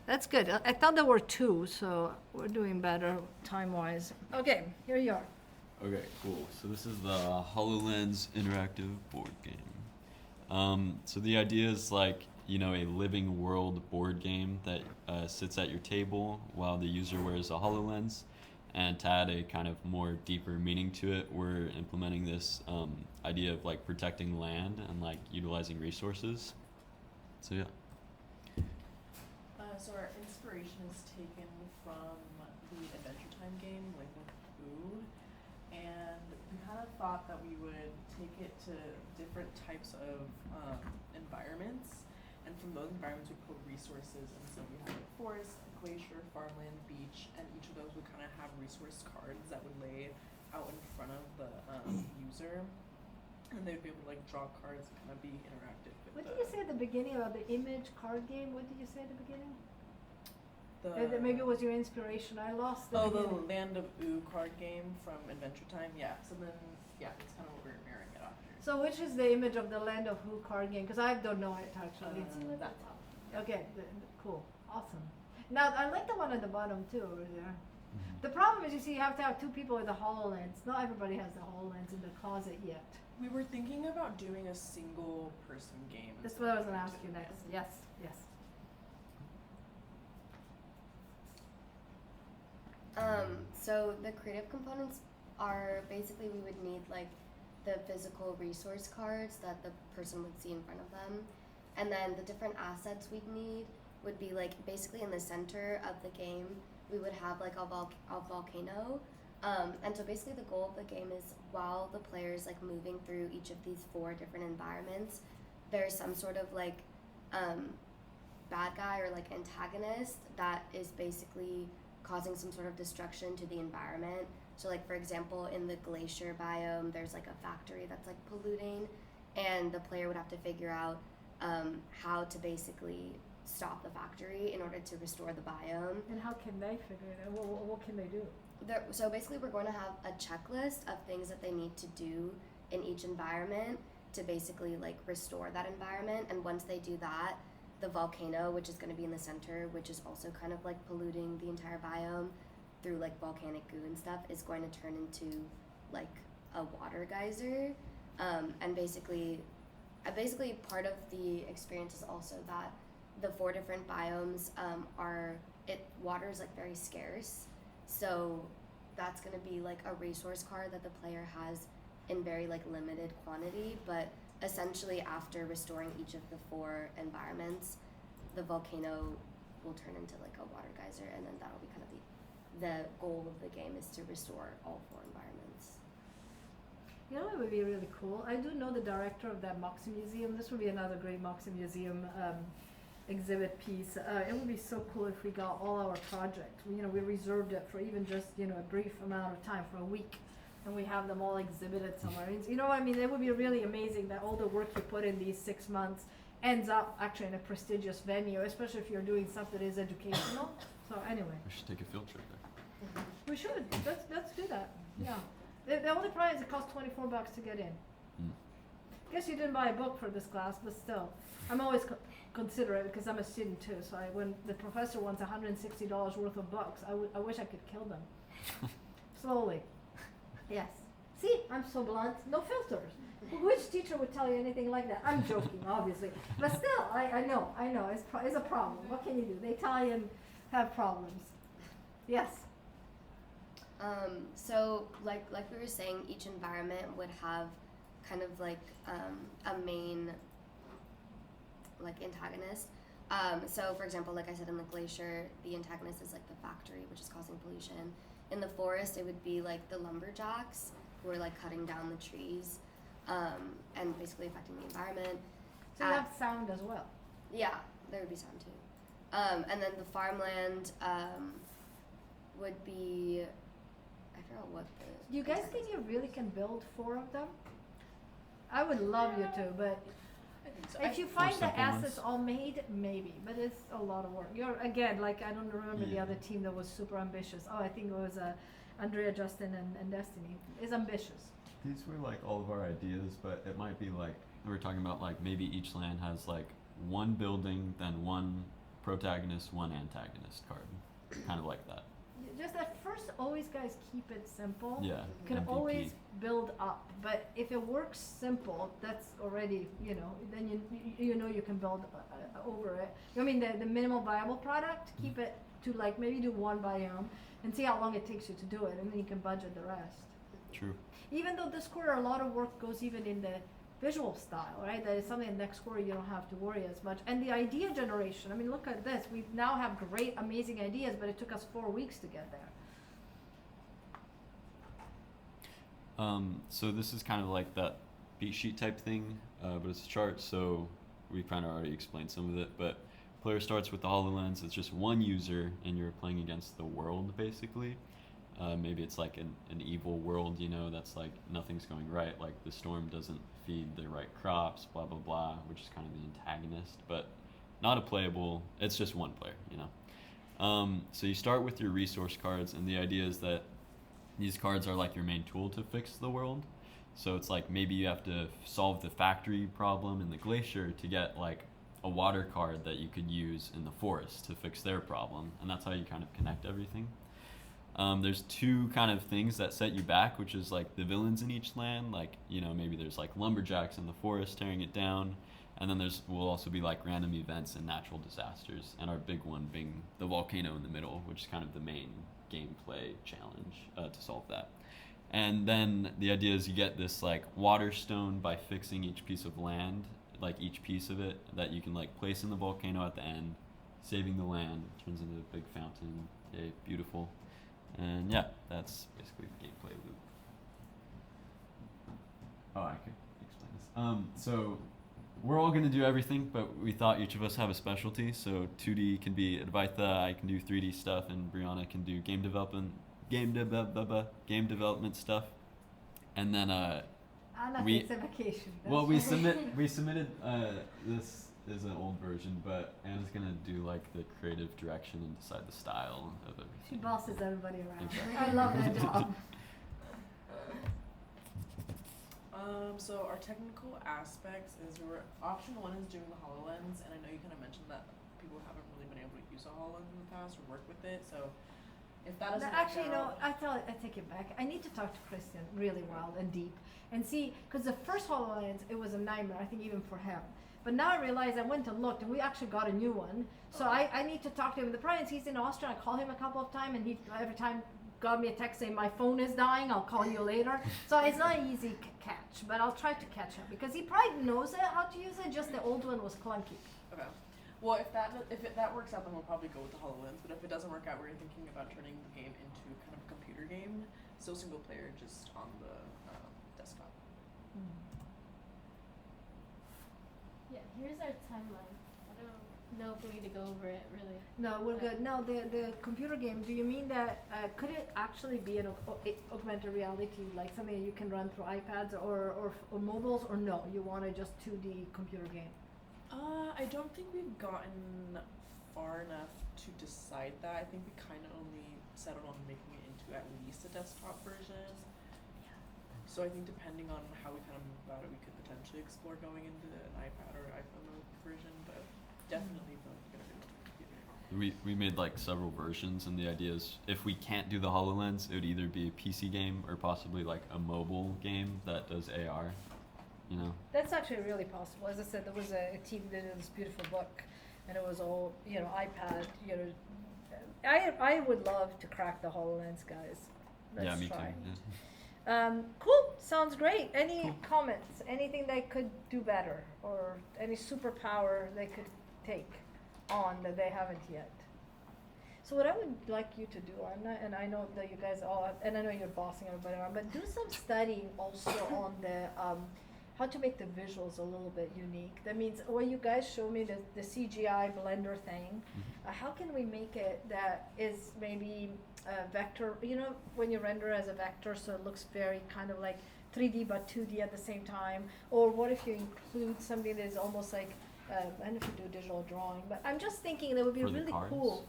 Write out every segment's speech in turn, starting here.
That's good. I thought there were two, so we're doing better time-wise. Okay, here you are. Okay, cool. So this is the HoloLens interactive board game. So the idea is like, a living world board game that sits at your table while the user wears a HoloLens. And to add a kind of more deeper meaning to it, we're implementing this idea of like protecting land and like utilizing resources. So yeah. So our inspiration is taken from the Adventure Time game, Land of Food, and we kind of thought that we would take it to different types of environments, and from those environments we pull resources, and so we have a forest, a glacier, farmland, beach, and each of those would kind of have resource cards that would lay out in front of the user, and they'd be able to like draw cards and kind of be interactive with What did you say at the beginning about the image card game? What did you say at the beginning? That maybe it was your inspiration. I lost the the beginning. Land of Ooh card game from Adventure Time. Yeah. So then, yeah, that's kind of what we're mirroring it after. So which is the image of the Land of Who card game? Because I don't know it actually. That top. Okay, cool, awesome. Now I like the one at the bottom too over there. The problem is, you see, you have to have two people with the HoloLens. Not everybody has the HoloLens in the closet yet. We were thinking about doing a single person game. That's instead what I of was gonna doing ask you two. next. Yes, yes. So the creative components are basically we would need like the physical resource cards that the person would see in front of them. And then the different assets we'd need would be like basically in the center of the game, we would have like a volcano. And so basically the goal of the game is while the player is like moving through each of these 4 different environments, there's some sort of like bad guy or like antagonist that is basically causing some sort of destruction to the environment. So like for example in the glacier biome there's like a factory that's like polluting, and the player would have to figure out how to basically stop the factory in order to restore the biome. And how can they figure it out? What can they do? So basically we're going to have a checklist of things that they need to do in each environment to basically like restore that environment, and once they do that, the volcano, which is going to be in the center, which is also kind of like polluting the entire biome through like volcanic goo and stuff, is going to turn into like a water geyser. And basically part of the experience is also that the 4 different biomes water is like very scarce, so that's going to be like a resource card that the player has in very like limited quantity, but essentially after restoring each of the 4 environments, the volcano will turn into like a water geyser, and then that'll be kind of the goal of the game is to restore all 4 environments. You know, it would be really cool. I do know the director of that Moxie Museum. This would be another great Moxie Museum exhibit piece. It would be so cool if we got all our projects. We reserved it for even just, a brief amount of time, for a week, and we have them all exhibited somewhere. It would be really amazing that all the work you put in these 6 months ends up actually in a prestigious venue, especially if you're doing stuff that is educational. So anyway. We should take a field trip there. We should. Let's do that. Yeah. The only problem is it costs $24 to get in. Guess you didn't buy a book for this class, but still, I'm always considerate because I'm a student too. So when the professor wants $160 worth of books, I wish I could kill them. Slowly. Yes. See, I'm so blunt. No filters. Which teacher would tell you anything like that? I'm joking, obviously, but still, I know. It's a problem. What can you do? The Italian have problems. Yes. So like we were saying, each environment would have kind of like a main like antagonist. So for example, like I said, in the glacier, the antagonist is like the factory, which is causing pollution. In the forest, it would be like the lumberjacks who are like cutting down the trees and basically affecting the environment. So you have sound as well. Yeah, there would be sound too. And then the farmland would be, I forgot what the... Do you guys think you really can build 4 of them? I would love you to, but I think so. if you find the simple ones. assets all made, maybe, but it's a lot of work. You're, again, like, I don't remember the Yeah. other team that was super ambitious. Oh, I think it was Andrea, Justin, and Destiny. Is ambitious. These were like all of our ideas, but it might be like we were talking about like maybe each land has like one building, then one protagonist, one antagonist card, kind of like that. Just at first, always guys keep it simple. Yeah. You can MVP. always build up, but if it works simple, that's already, then you know you can build over it. I mean, the minimal viable product, keep it to like maybe do one biome and see how long it takes you to do it, and then you can budget the rest. True. Even though this quarter a lot of work goes even in the visual style, right? That is something next quarter you don't have to worry as much. And the idea generation, I mean, look at this. We now have great, amazing ideas, but it took us 4 weeks to get there. So this is kind of like that beat sheet type thing, but it's a chart, so we kind of already explained some of it. But player starts with the HoloLens. It's just one user, and you're playing against the world, basically. Maybe it's like an evil world, that's like nothing's going right, like the storm doesn't feed the right crops, blah, blah, blah, which is kind of the antagonist, but not a playable, it's just one player, So you start with your resource cards, and the idea is that these cards are like your main tool to fix the world. So it's like maybe you have to solve the factory problem in the glacier to get like a water card that you could use in the forest to fix their problem, and that's how you kind of connect everything. There's two kind of things that set you back, which is like the villains in each land, like, maybe there's like lumberjacks in the forest tearing it down, and then will also be like random events and natural disasters, and our big one being the volcano in the middle, which is kind of the main gameplay challenge to solve that. And then the idea is you get this like water stone by fixing each piece of land, like each piece of it that you can like place in the volcano at the end, saving the land, turns into a big fountain. Yay, beautiful. And yeah, that's basically the gameplay loop. Oh, I could explain this. So we're all going to do everything, but we thought each of us have a specialty. So 2D can be Advaita, I can do 3D stuff, and Brianna can do game development stuff. And then Anna takes a vacation. well, we submitted this is an old version, but Anna's gonna do like the creative direction and decide the style of everything. She bosses everybody around. Exactly. I love that job. So our technical aspects is option 1 is doing the HoloLens, and I know you kind of mentioned that people haven't really been able to use a HoloLens in the past or work with it, so if that doesn't Actually, work out, I take it back. I need to talk to Christian really well and deep and see, because the first HoloLens, it was a nightmare, I think even for him. But now I realize I went and looked, and we actually got a new one. So I need to talk to him. The problem is he's in Austria. I call him a couple of times, and he every time got me a text saying my phone is dying. I'll call you later. So it's not an easy catch, but I'll try to catch him because he probably knows how to use it. Just the old one was clunky. okay. Well, if that works out, then we'll probably go with the HoloLens. But if it doesn't work out, we're thinking about turning the game into kind of a computer game, still single player, just on the desktop. Yeah, here's our timeline. I don't know if we need to go over it really. No, we're good. No, the computer game. Do you mean that could it actually be an augmented reality, like something you can run through iPads or mobiles, or no? You want a just 2D computer game? I don't think we've gotten far enough to decide that. I think we kind of only settled on making it into at least a desktop version. So I think depending on how we kind of move about it, we could potentially explore going into an iPad or iPhone version, but definitely going to be a computer. We made like several versions, and the idea is if we can't do the HoloLens, it would either be a PC game or possibly like a mobile game that does AR. That's actually really possible. As I said, there was a team that did this beautiful book, and it was all iPad. I would love to crack the HoloLens, guys. Let's yeah, me try. too. Yeah. Cool. Sounds great. Any comments? Anything they could do better, or any superpower they could take on that they haven't yet? So what I would like you to do, Anna, and I know that you guys all, and I know you're bossing everybody around, but do some studying also on the how to make the visuals a little bit unique. That means when you guys show me the CGI Blender thing, how can we make it that is maybe a vector, when you render as a vector, so it looks very kind of like 3D but 2D at the same time? Or what if you include something that is almost like, I don't know if you do digital drawing, but I'm just thinking that would be For the really cards? cool.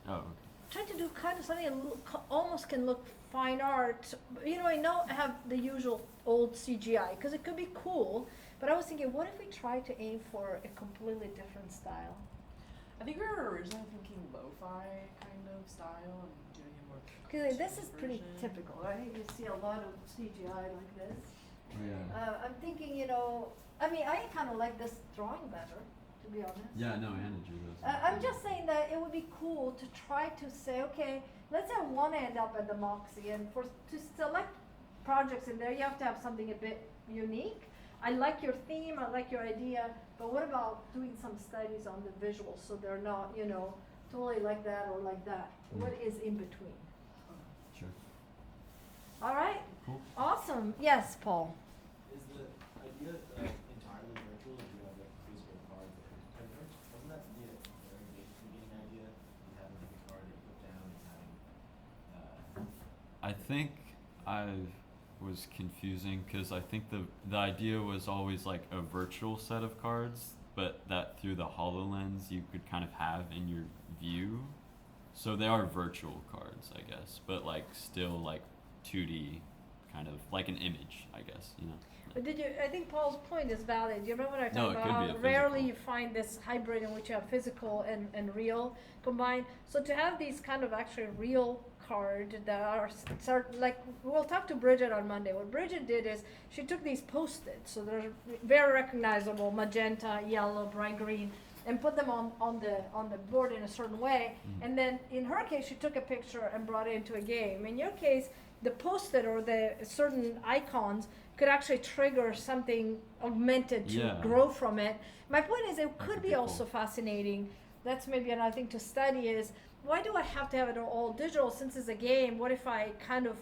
Oh, okay. Trying to do kind of something that almost can look fine art. I know I have the usual old CGI because it could be cool, but I was thinking, what if we try to aim for a completely different style? I think we were originally thinking lo-fi kind of style and doing it more. Cause this is pretty version. typical, right? You see a lot of CGI like this. Yeah. I'm thinking, you know, I mean, I kind of like this drawing better, to be honest. Yeah, no, Anna drew those. I'm just saying that it would be cool to try to say, okay, let's say I want to end up at the Moxie, and to select projects in there, you have to have something a bit unique. I like your theme, I like your idea, but what about doing some studies on the visuals so they're not, you know, totally like that or like that? What is in between? Sure. All right, Cool. awesome. Yes, Paul. Is the idea entirely virtual, or do you have like physical cards that you print? Wasn't that the very beginning idea? You having like a card that you put down and having I think I was confusing because I think the idea was always like a virtual set of cards, but that through the HoloLens you could kind of have in your view. So they are virtual cards, I guess, but like still like 2D, kind of like an image, I guess, you know. But I think Paul's point is valid. You remember when I No, talked it about could be how a rarely physical. you find this hybrid in which you have physical and real combined. So to have these kind of actually real cards that are like, we'll talk to Bridget on Monday. What Bridget did is she took these Post-its, so they're very recognizable, magenta, yellow, bright green, and put them on the board in a certain way. And then in her case, she took a picture and brought it into a game. In your case, the Post-it or the certain icons could actually trigger something augmented to Yeah. grow from it. My point is, it That could could be be also cool. fascinating. That's maybe another thing to study is, why do I have to have it all digital since it's a game? What if I kind of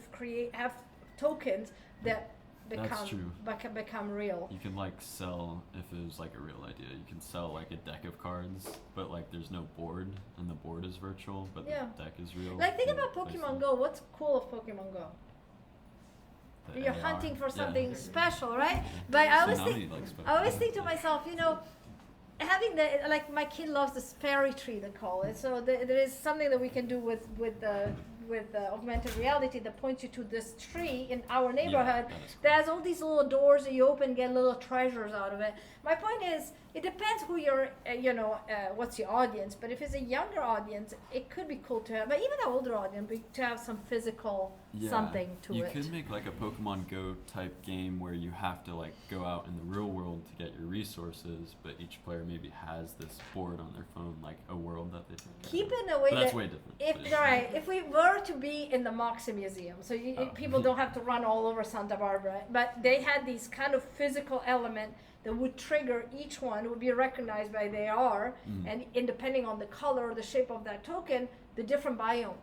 have tokens that That's true. become real? You can like sell, if it was like a real idea, you can sell like a deck of cards, but like there's no board and the board is virtual, but Yeah. the deck is real. Like think and about place Pokemon them. Go. What's cool of Pokemon Go? The You're AR. hunting for Yeah. something special, right? But I So always now think, we, like, special I always think to things. myself, you know, having the, like my kid loves this fairy tree, they call it. So there is something that we can do with augmented reality that points you to this tree in our neighborhood that is cool. that has all these little doors that you open, get little treasures out of it. My point is, it depends who your, what's your audience. But if it's a younger audience, it could be cool to have, but even an older audience, to have some physical something to you it. could make like a Pokemon Go type game where you have to like go out in the real world to get your resources, but each player maybe has this board on their phone, like a world that they take. Keep it in a way But that's that way different. if but yeah. right, if we were to be in the Moxie Museum, so Oh. people don't have to run all over Santa Barbara, but they had these kind of physical element that would trigger each one, would be recognized by they are, and depending on the color or the shape of that token, the different biome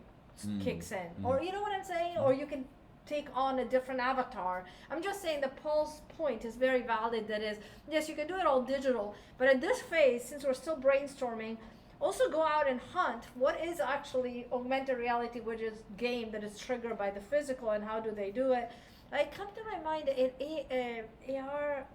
kicks in. Or you know what I'm saying? Or you can take on a different avatar. I'm just saying that Paul's point is very valid. That is, yes, you can do it all digital, but at this phase, since we're still brainstorming, also go out and hunt what is actually augmented reality, which is game that is triggered by the physical, and how do they do it. It come to my mind AR.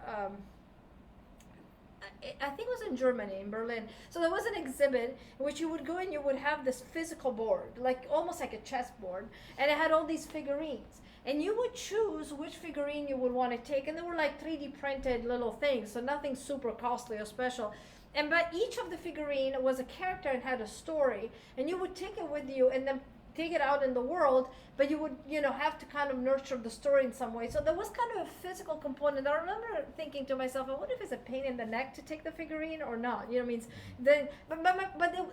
I think it was in Germany, in Berlin. So there was an exhibit in which you would go and you would have this physical board, like almost like a chessboard, and it had all these figurines. And you would choose which figurine you would want to take, and they were like 3D printed little things, so nothing super costly or special. But each of the figurine was a character and had a story, and you would take it with you and then take it out in the world, but you would, have to kind of nurture the story in some way. So there was kind of a physical component. I remember thinking to myself, I wonder if it's a pain in the neck to take the figurine or not. But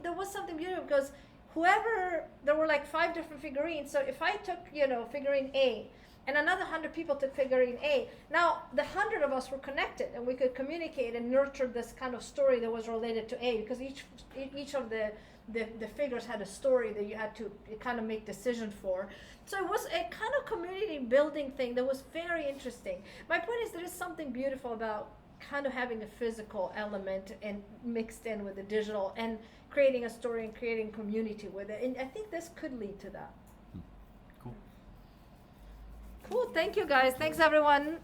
there was something beautiful because there were like 5 different figurines. So if I took, figurine A, and another 100 people took figurine A. Now, the 100 of us were connected, and we could communicate and nurture this kind of story that was related to A, because each of the figures had a story that you had to kind of make decisions for. So it was a kind of community building thing that was very interesting. My point is, there is something beautiful about kind of having a physical element and mixed in with the digital and creating a story and creating community with it. And I think this could lead to that. Cool. Cool, thank you guys. Thanks everyone.